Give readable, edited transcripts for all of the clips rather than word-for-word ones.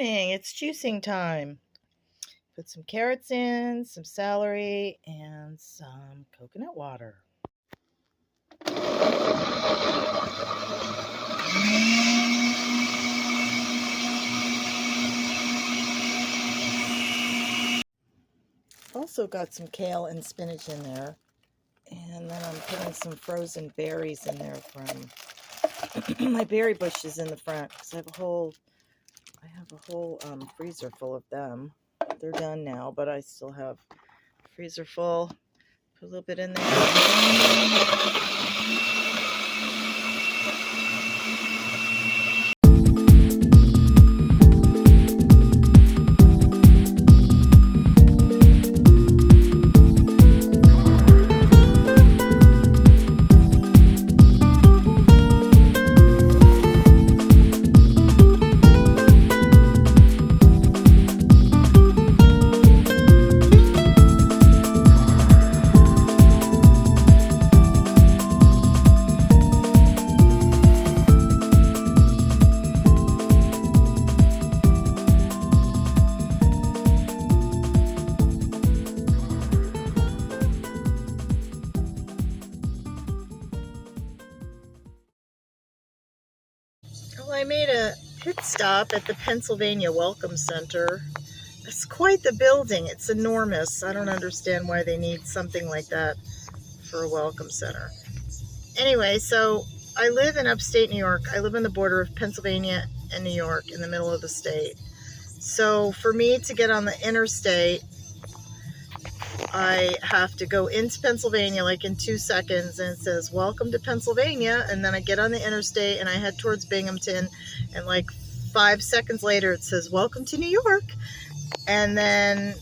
morning. It's juicing time. Put some carrots in, some celery, and some coconut water. Also got some kale and spinach in there. And then I'm putting some frozen berries in there from my berry bushes in the front, because I have a whole freezer full of them. They're done now, but I still have a freezer full. Put a little bit in there. Well, I made a pit stop at the Pennsylvania Welcome Center. It's quite the building. It's enormous. I don't understand why they need something like that for a welcome center. Anyway, so I live in upstate New York. I live on the border of Pennsylvania and New York in the middle of the state. So for me to get on the interstate, I have to go into Pennsylvania like in 2 seconds, and it says welcome to Pennsylvania, and then I get on the interstate and I head towards Binghamton, and like 5 seconds later it says welcome to New York. And then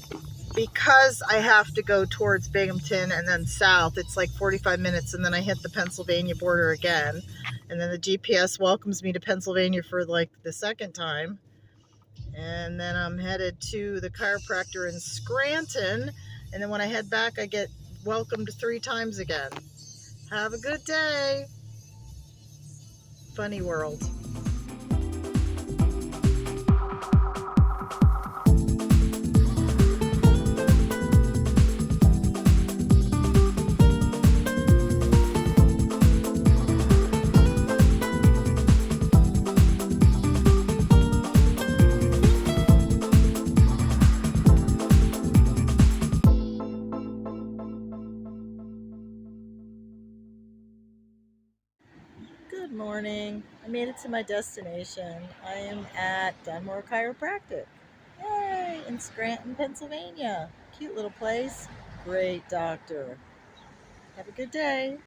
because I have to go towards Binghamton and then south, it's like 45 minutes, and then I hit the Pennsylvania border again, and then the GPS welcomes me to Pennsylvania for like the second time. And then I'm headed to the chiropractor in Scranton. And then when I head back, I get welcomed 3 times again. Have a good day. Funny world. Good morning. I made it to my destination. I am at Dunmore Chiropractic. Yay! In Scranton, Pennsylvania. Cute little place. Great doctor. Have a good day.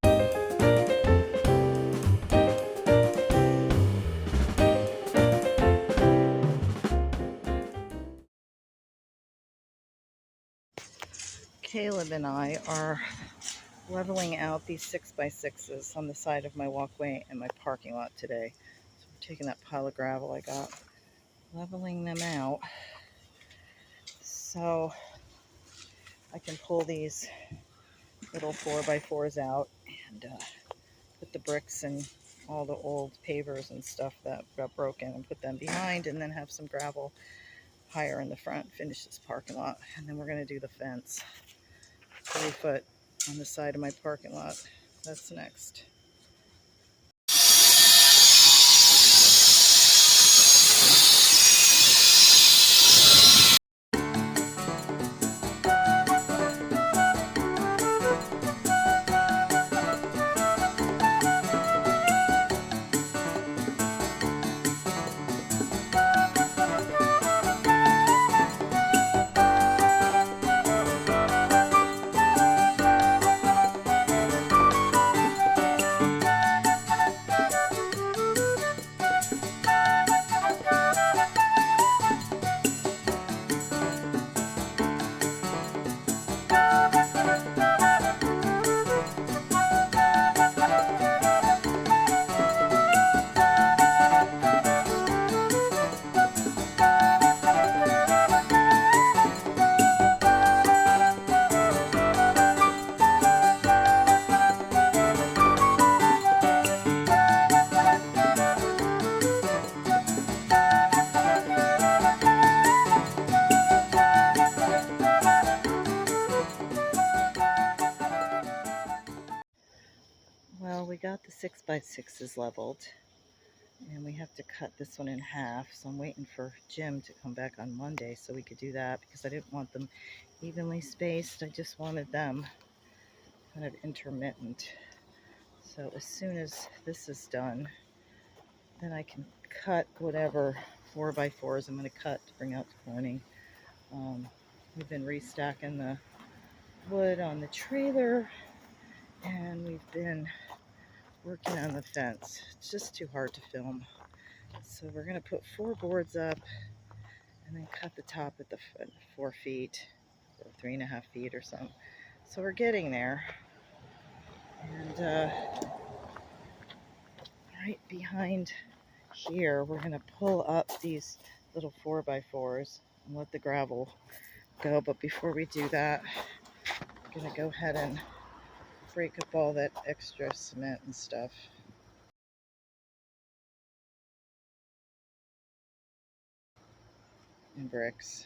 Caleb and I are leveling out these 6x6s on the side of my walkway in my parking lot today. So we're taking that pile of gravel I got, leveling them out so I can pull these little 4x4s out and put the bricks and all the old pavers and stuff that got broken and put them behind, and then have some gravel higher in the front, finish this parking lot, and then we're going to do the fence 3 foot on the side of my parking lot. That's next. 6x6 is leveled, and we have to cut this one in half. So I'm waiting for Jim to come back on Monday so we could do that, because I didn't want them evenly spaced. I just wanted them kind of intermittent. So as soon as this is done, then I can cut whatever 4x4s I'm going to cut to bring out the corning. We've been restacking the wood on the trailer, and we've been working on the fence. It's just too hard to film. So we're going to put 4 boards up and then cut the top at the 4 feet or 3.5 feet or something. So we're getting there. And right behind here, we're going to pull up these little 4x4s and let the gravel go. But before we do that, I'm going to go ahead and break up all that extra cement and stuff. And bricks.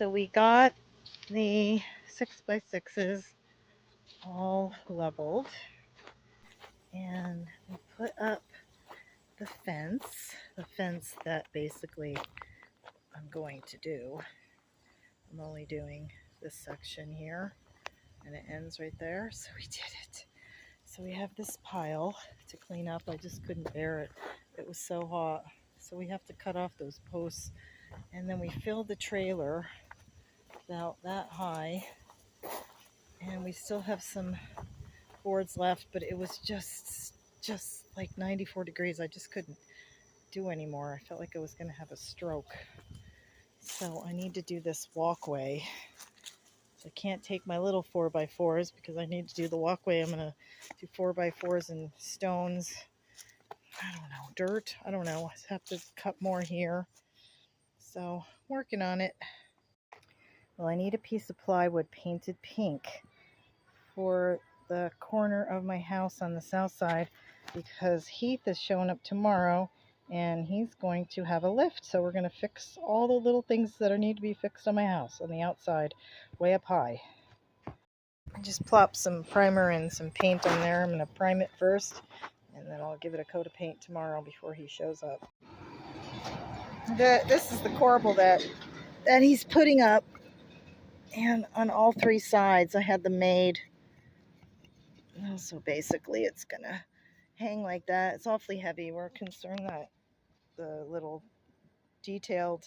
So we got the 6x6s all leveled, and we put up the fence that basically I'm going to do. I'm only doing this section here, and it ends right there, so we did it. So we have this pile to clean up. I just couldn't bear it. It was so hot. So we have to cut off those posts, and then we filled the trailer about that high, and we still have some boards left, but it was just like 94 degrees. I just couldn't do anymore. I felt like I was going to have a stroke. So I need to do this walkway. So I can't take my little 4x4s because I need to do the walkway. I'm going to do 4x4s and stones. I don't know, dirt. I don't know. I have to cut more here. So working on it. Well, I need a piece of plywood painted pink for the corner of my house on the south side because Heath is showing up tomorrow and he's going to have a lift. So we're going to fix all the little things that need to be fixed on my house on the outside, way up high. I just plopped some primer and some paint on there. I'm going to prime it first, and then I'll give it a coat of paint tomorrow before he shows up. This is the corbel that he's putting up, and on all three sides I had them made. So basically it's gonna hang like that. It's awfully heavy. We're concerned that the little detailed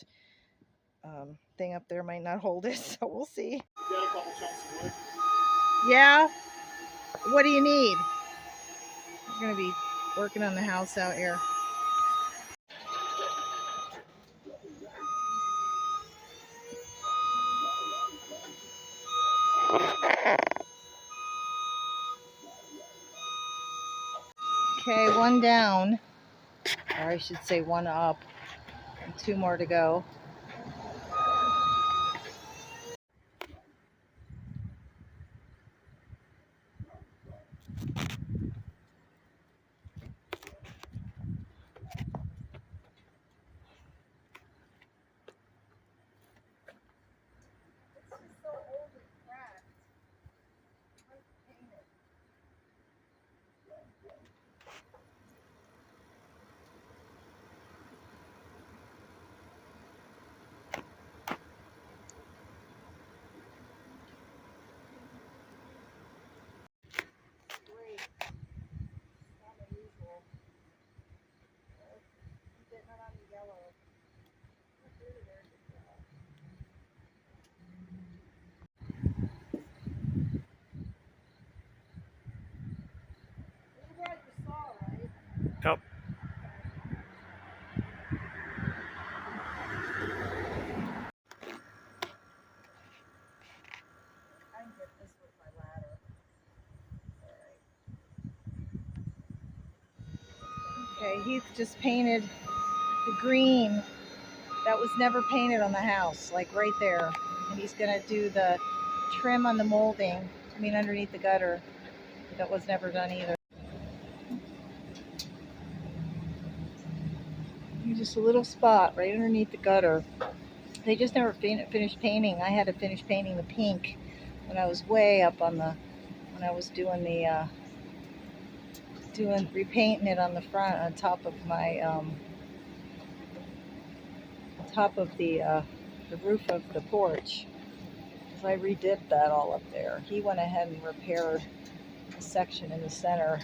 thing up there might not hold it, so we'll see. You got a couple chunks of wood? Yeah. What do you need? We're gonna be working on the house out here. Okay, one down, or I should say one up, and two more to go. Yep. I can get this with my ladder. All right. Okay, Heath just painted the green that was never painted on the house, like right there. And he's gonna do the trim on the molding, underneath the gutter. That was never done either. Just a little spot right underneath the gutter. They just never finished painting. I had to finish painting the pink when I was way up on the, when I was doing the, repainting it on the front, on top of my, the roof of the porch. So I redid that all up there. He went ahead and repaired a section in the center.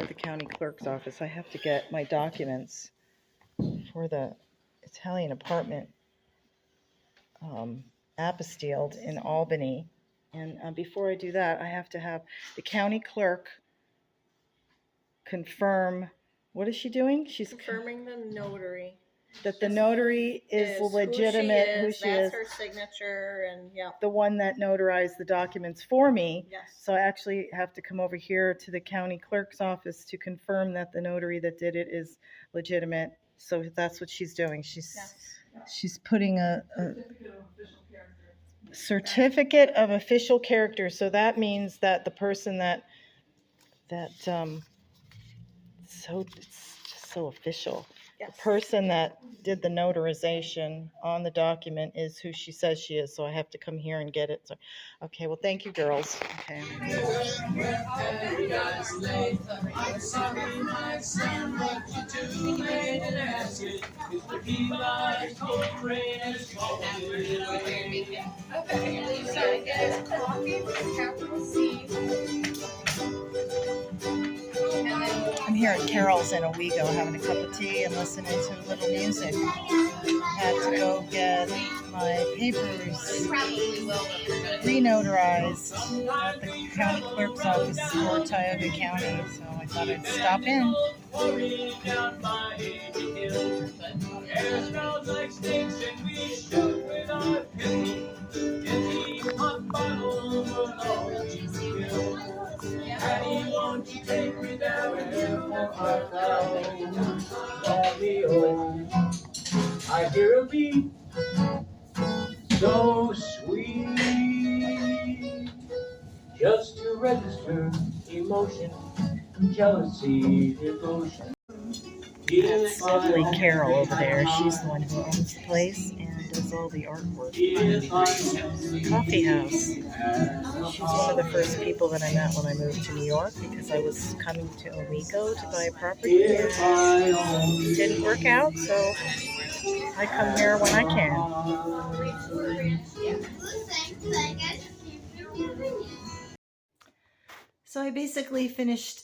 at the county clerk's office. I have to get my documents for the Italian apartment apostilled in Albany. And before I do that, I have to have the county clerk confirm. What is she doing? She's confirming the notary. That the notary is legitimate, who she is. That's her signature, and yeah. The one that notarized the documents for me. Yes. So I actually have to come over here to the county clerk's office to confirm that the notary that did it is legitimate. So that's what she's doing. She's putting a certificate of official character. So that means that the person it's just so official. Yes. The person that did the notarization on the document is who she says she is. So I have to come here and get it. So, okay. Well, thank you, girls. Okay. I'm here at Carol's in Owego having a cup of tea and listening to a little music. Had to go get my papers re-notarized at the county clerk's office for Tioga County, so I thought I'd stop in. Won't you take me down here for I hear a beat so sweet, just to register emotion, jealousy, devotion. That's lovely Carol over there. She's the one who owns the place and does all the artwork. Coffee house. She's one of the first people that I met when I moved to New York because I was coming to Owego to buy a property. It didn't work out, so I come here when I can. So I basically finished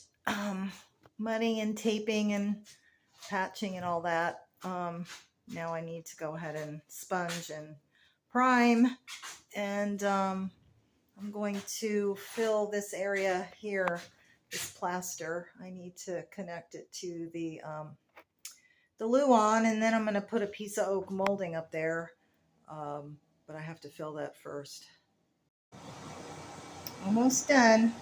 mudding and taping and patching and all that. Now I need to go ahead and sponge and prime, and I'm going to fill this area here, this plaster. I need to connect it to the luan, and then I'm going to put a piece of oak molding up there, but I have to fill that first. Almost done.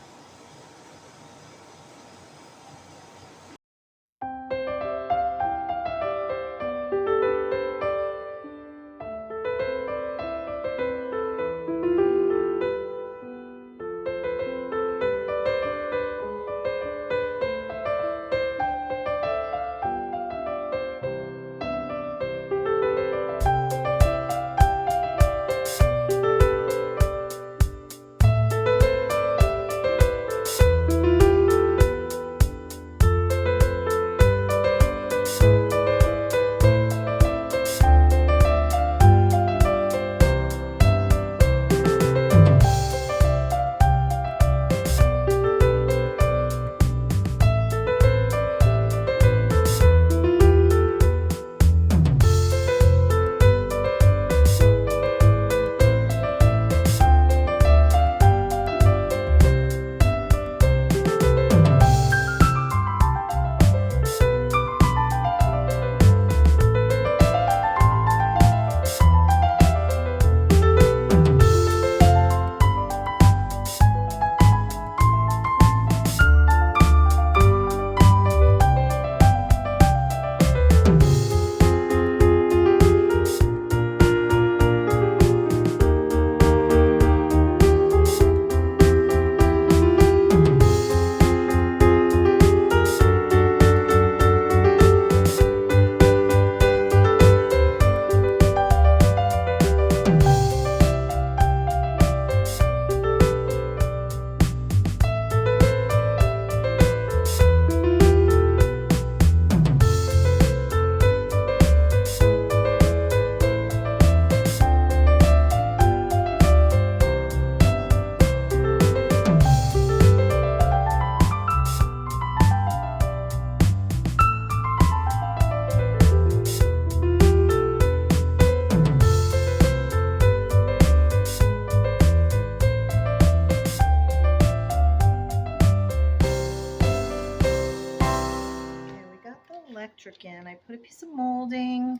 a piece of molding.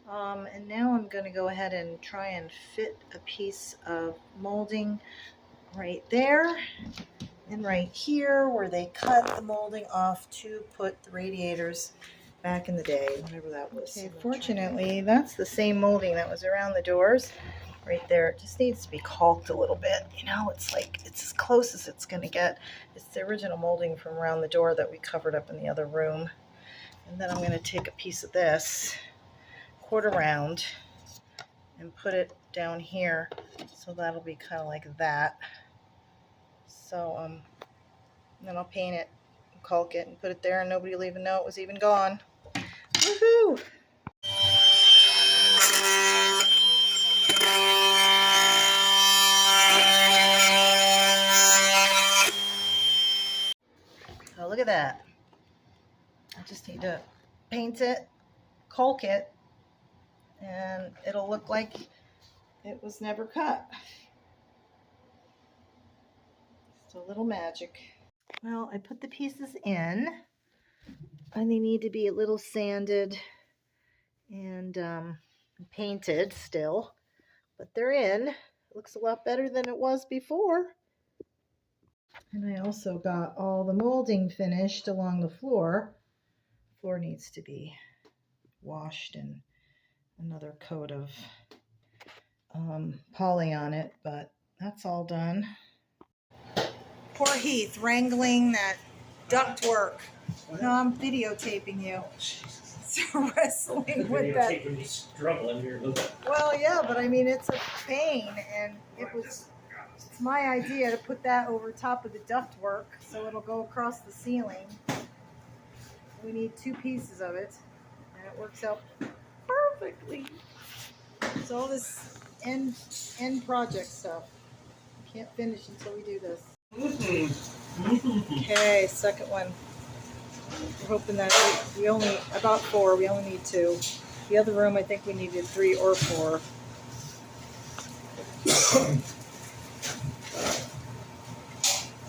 And now I'm going to go ahead and try and fit a piece of molding right there and right here where they cut the molding off to put the radiators back in the day, whatever that was. Okay, fortunately, that's the same molding that was around the doors right there. It just needs to be caulked a little bit. You know, it's like, it's as close as it's going to get. It's the original molding from around the door that we covered up in the other room. And then I'm going to take a piece of this, quarter round, and put it down here, so that'll be kind of like that. So then I'll paint it, caulk it, and put it there, and nobody will even know it was even gone. Woohoo! So look at that. I just need to paint it, caulk it, and it'll look like it was never cut. Just a little magic. Well, I put the pieces in, and they need to be a little sanded and painted still, but they're in. It looks a lot better than it was before. And I also got all the molding finished along the floor. The floor needs to be washed and another coat of poly on it, but that's all done. Poor Heath wrangling that ductwork. No, I'm videotaping you. So wrestling with that. Struggling here. Well, yeah, but I mean, it's a pain, and it's my idea to put that over top of the ductwork so it'll go across the ceiling. We need 2 pieces of it, and it works out perfectly. So all this end project stuff. Can't finish until we do this. Okay, second one. We're hoping that we only, about 4, we only need 2. The other room, I think we needed 3 or 4.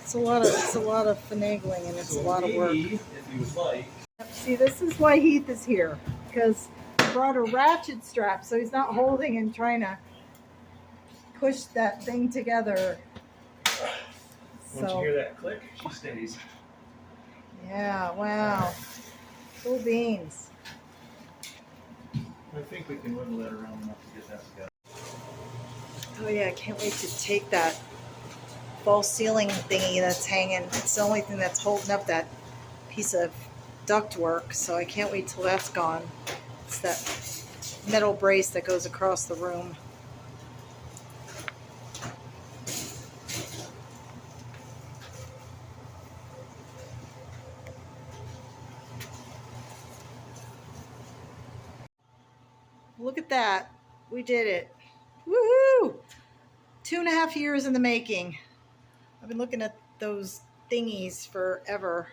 It's a lot of finagling, and it's a lot of work. If you would like. See, this is why Heath is here, because I brought a ratchet strap, so he's not holding and trying to push that thing together. Once you hear that click, she stays. Yeah, wow. Cool beans. I think we can wiggle that around enough to get that together. Oh yeah, I can't wait to take that false ceiling thingy that's hanging. It's the only thing that's holding up that piece of ductwork, so I can't wait till that's gone. It's that metal brace that goes across the room. Look at that. We did it. Woohoo! 2.5 years in the making. I've been looking at those thingies forever.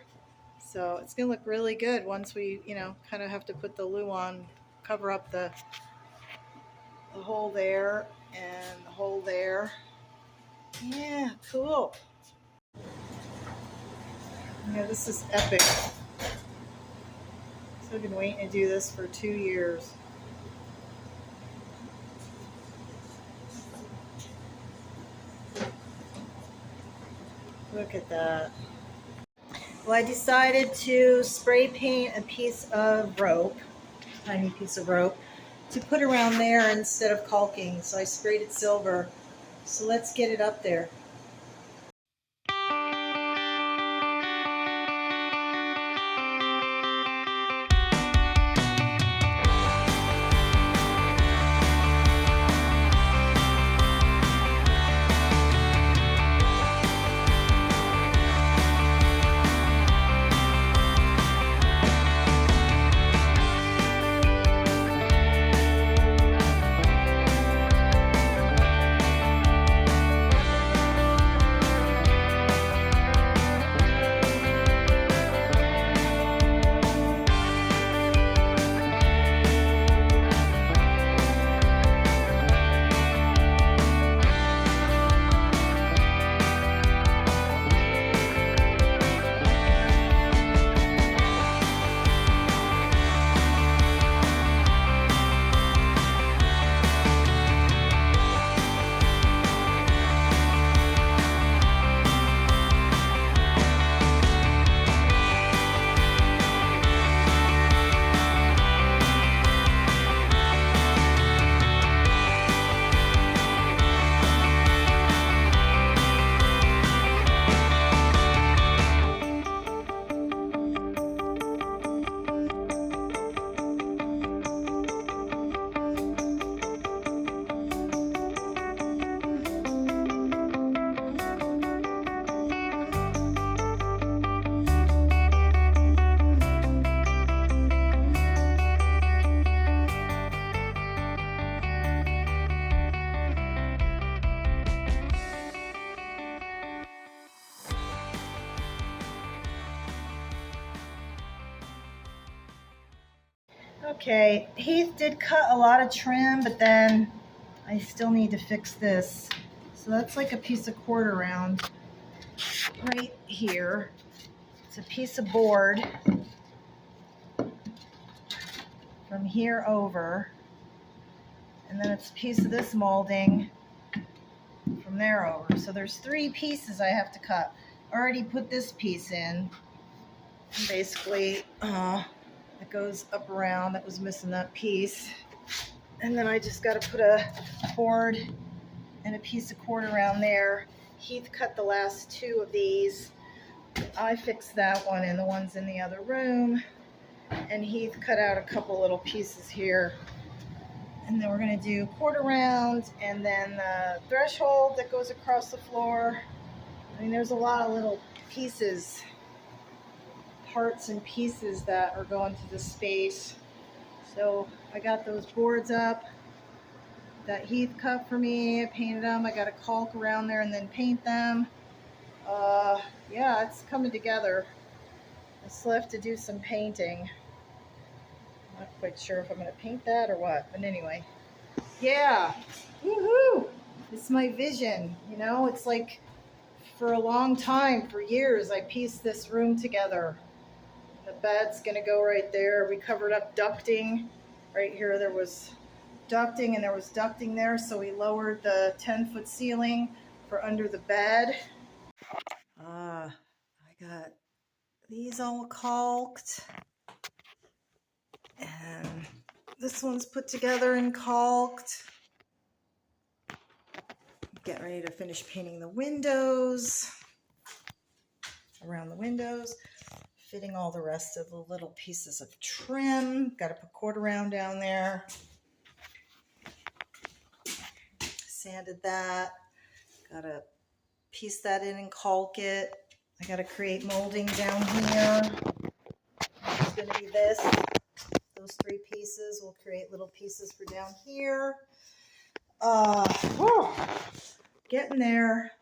So it's going to look really good once we, kind of have to put the loo on, cover up the hole there and the hole there. Yeah, cool. Yeah, this is epic. So I've been waiting to do this for 2 years. Look at that. Well, I decided to spray paint a piece of rope, tiny piece of rope, to put around there instead of caulking. So I sprayed it silver. So let's get it up there. Okay, Heath did cut a lot of trim, but then I still need to fix this. So that's like a piece of quarter round right here. It's a piece of board from here over. And then it's a piece of this molding from there over. So there's 3 pieces I have to cut. I already put this piece in. And basically, it goes up around. That was missing that piece. And then I just got to put a board and a piece of cord around there. Heath cut the last 2 of these. I fixed that one and the ones in the other room. And Heath cut out a couple little pieces here. And then we're going to do quarter round and then the threshold that goes across the floor. I mean, there's a lot of little pieces, parts and pieces that are going to the space. So I got those boards up that Heath cut for me. I painted them. I got to caulk around there and then paint them. Yeah, it's coming together. I still have to do some painting. Not quite sure if I'm going to paint that or what, but anyway. Yeah, woohoo! It's my vision, you know. It's like for a long time, for years, I pieced this room together. The bed's going to go right there. We covered up ducting. Right here there was ducting and there was ducting there, so we lowered the 10-foot ceiling for under the bed. I got these all caulked, and this one's put together and caulked. Getting ready to finish painting the windows, around the windows, fitting all the rest of the little pieces of trim. Got to put quarter round down there. Sanded that. Got to piece that in and caulk it. I got to create molding down here. It's going to be this. Those 3 pieces will create little pieces for down here. Getting there.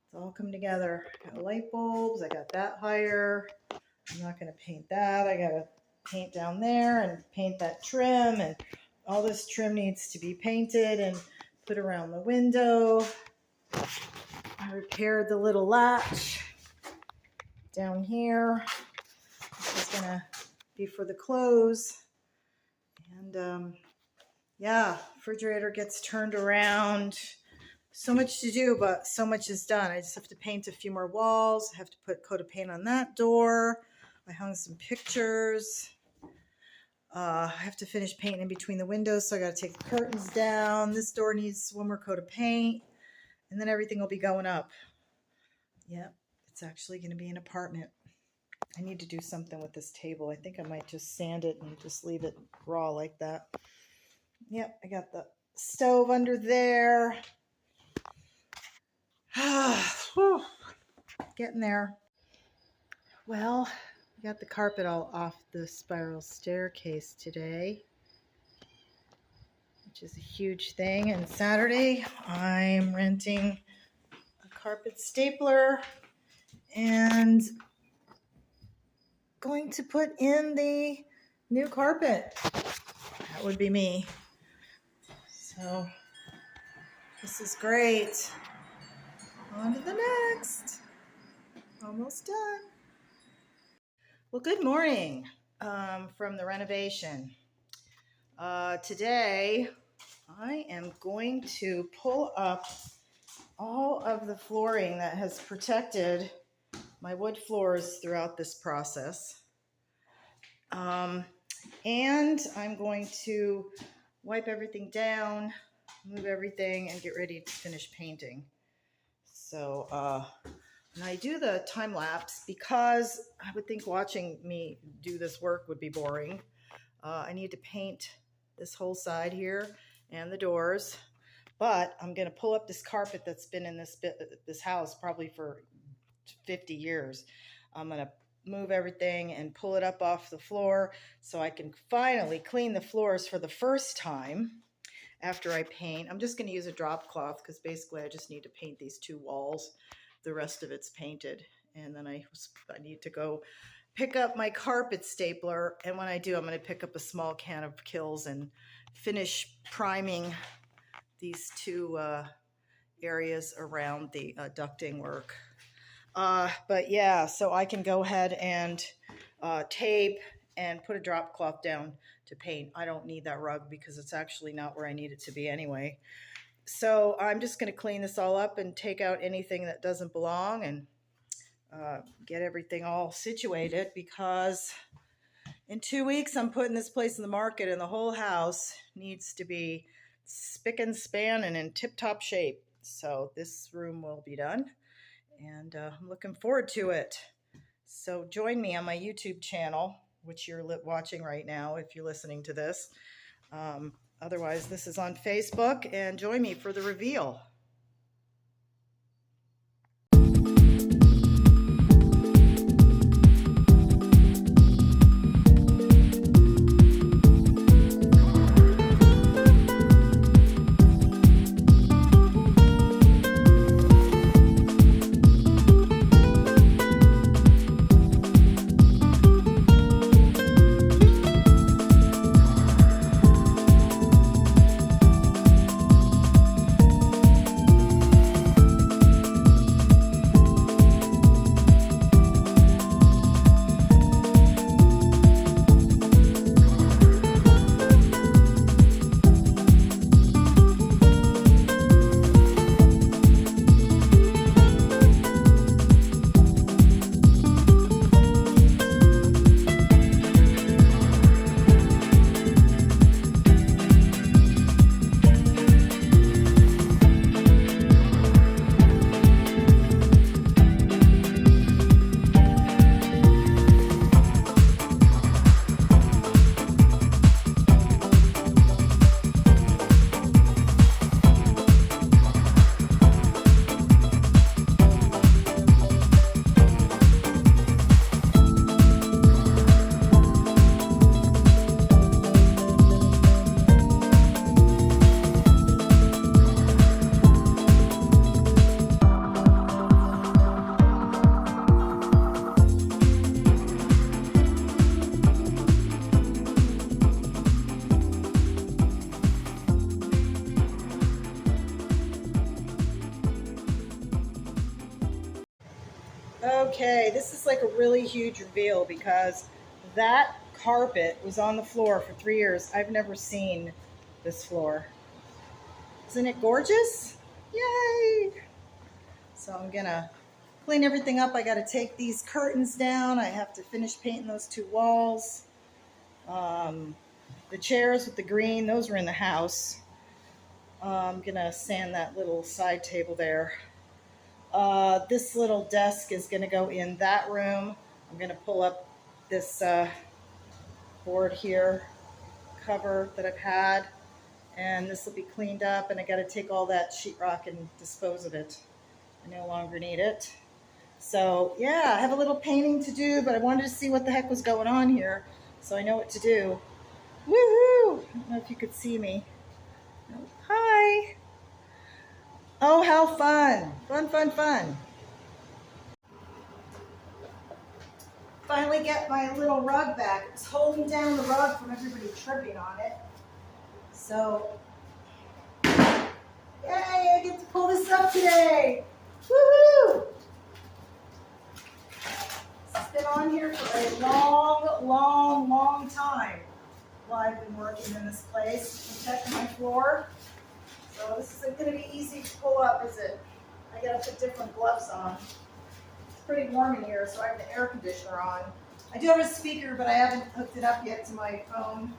It's all come together. Got light bulbs. I got that higher. I'm not going to paint that. I got to paint down there and paint that trim. And all this trim needs to be painted and put around the window. I repaired the little latch down here. This is going to be for the clothes. And yeah, refrigerator gets turned around. So much to do, but so much is done. I just have to paint a few more walls. I have to put a coat of paint on that door. I hung some pictures. I have to finish painting in between the windows, so I got to take the curtains down. This door needs one more coat of paint, and then everything will be going up. Yep, it's actually going to be an apartment. I need to do something with this table. I think I might just sand it and just leave it raw like that. Yep, I got the stove under there. Getting there. Well, we got the carpet all off the spiral staircase today, which is a huge thing. And Saturday, I'm renting a carpet stapler and going to put in the new carpet. That would be me. So this is great. On to the next. Almost done. Well, good morning from the renovation. Today, I am going to pull up all of the flooring that has protected my wood floors throughout this process. And I'm going to wipe everything down, move everything, and get ready to finish painting. So, and I do the time lapse because I would think watching me do this work would be boring. I need to paint this whole side here and the doors, but I'm going to pull up this carpet that's been in this house probably for 50 years. I'm going to move everything and pull it up off the floor so I can finally clean the floors for the first time after I paint. I'm just going to use a drop cloth because basically I just need to paint these 2 walls. The rest of it's painted, and then I need to go pick up my carpet stapler, and when I do, I'm going to pick up a small can of Kills and finish priming these two areas around the ducting work. But yeah, so I can go ahead and tape and put a drop cloth down to paint. I don't need that rug because it's actually not where I need it to be anyway. So I'm just going to clean this all up and take out anything that doesn't belong and get everything all situated, because in 2 weeks I'm putting this place in the market and the whole house needs to be spick and span and in tip-top shape. So this room will be done, and I'm looking forward to it. So join me on my YouTube channel, which you're watching right now if you're listening to this. Otherwise, this is on Facebook, and join me for the reveal. Okay, this is like a really huge reveal because that carpet was on the floor for 3 years. I've never seen this floor. Isn't it gorgeous? Yay! So I'm gonna clean everything up. I gotta take these curtains down. I have to finish painting those two walls. The chairs with the green, those were in the house. I'm gonna sand that little side table there. This little desk is going to go in that room. I'm going to pull up this board here, cover that I've had, and this will be cleaned up, and I got to take all that sheetrock and dispose of it. I no longer need it. So yeah, I have a little painting to do, but I wanted to see what the heck was going on here so I know what to do. Woohoo! I don't know if you could see me. Hi! Oh, how fun. Fun, fun, fun. Finally get my little rug back. It's holding down the rug from everybody tripping on it. So, yay, I get to pull this up today. Woohoo! It's been on here for a long, long, long time while I've been working in this place, protecting my floor. So this isn't going to be easy to pull up, is it? I got to put different gloves on. It's pretty warm in here, so I have the air conditioner on. I do have a speaker, but I haven't hooked it up yet to my phone.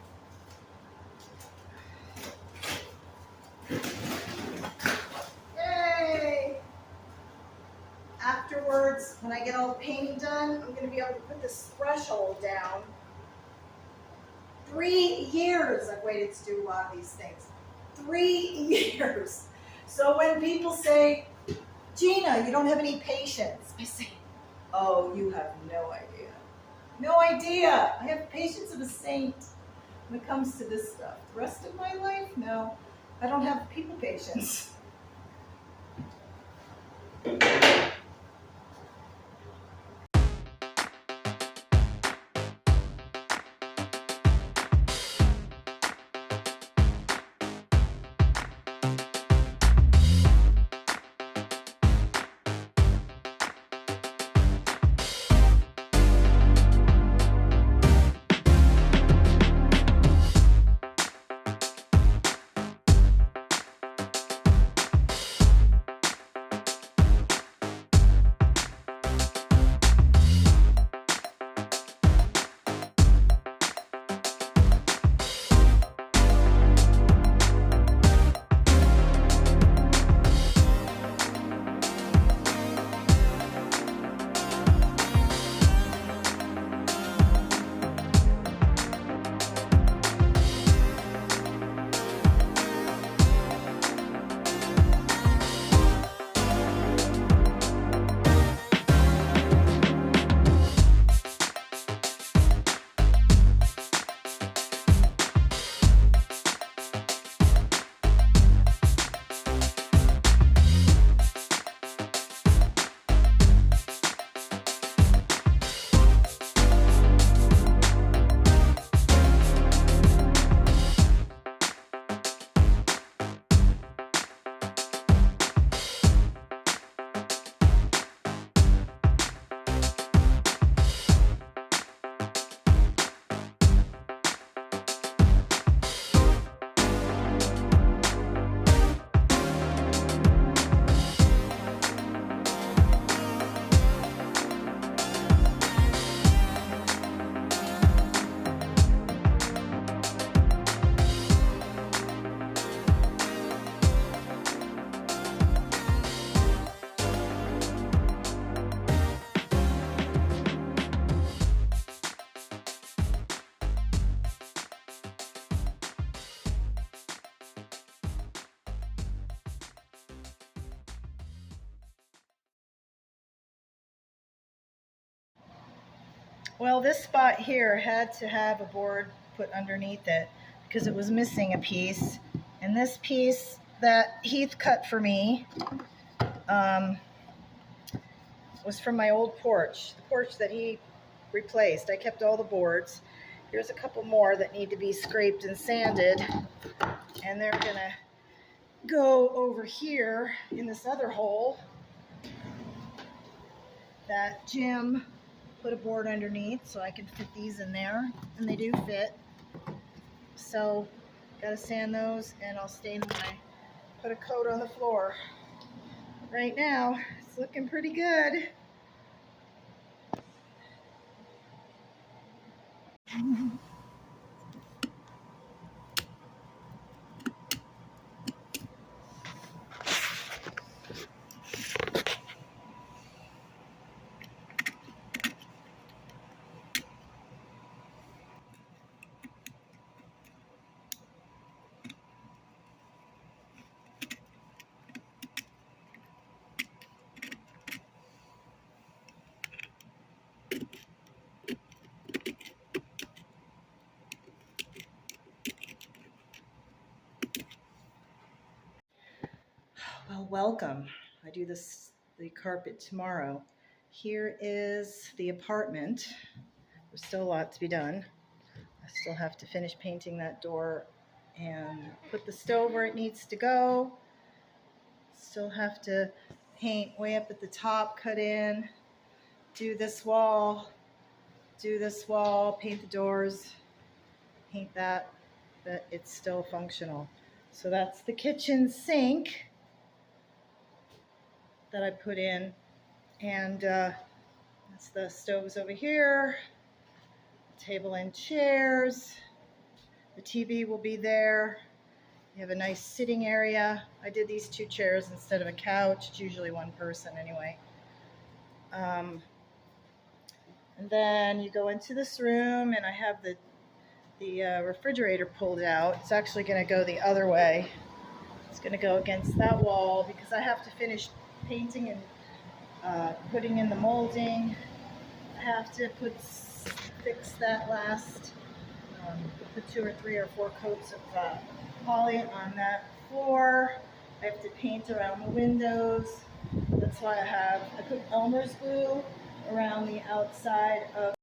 Yay! Afterwards, when I get all the painting done, I'm going to be able to put this threshold down. 3 years I've waited to do a lot of these things. 3 years. So when people say, Gina, you don't have any patience, I say, oh, you have no idea. No idea. I have patience of a saint when it comes to this stuff. The rest of my life, no. I don't have people patience. Well, this spot here had to have a board put underneath it because it was missing a piece. And this piece that Heath cut for me was from my old porch, the porch that he replaced. I kept all the boards. Here's a couple more that need to be scraped and sanded. And they're going to go over here in this other hole that Jim put a board underneath so I can fit these in there, and they do fit. So gotta sand those, and I'll stain them when I put a coat on the floor. Right now it's looking pretty good. Well, welcome. I do the carpet tomorrow. Here is the apartment. There's still a lot to be done. I still have to finish painting that door and put the stove where it needs to go. Still have to paint way up at the top, cut in, do this wall, paint the doors, paint that, but it's still functional. So that's the kitchen sink that I put in, and that's the stoves over here, table and chairs. The TV will be there. You have a nice sitting area. I did these 2 chairs instead of a couch. It's usually one person anyway. And then you go into this room, and I have the refrigerator pulled out. It's actually going to go the other way. It's going to go against that wall because I have to finish painting and putting in the molding. I have to fix that last, put 2 or 3 or 4 coats of poly on that floor. I have to paint around the windows. That's why I put Elmer's glue around the outside of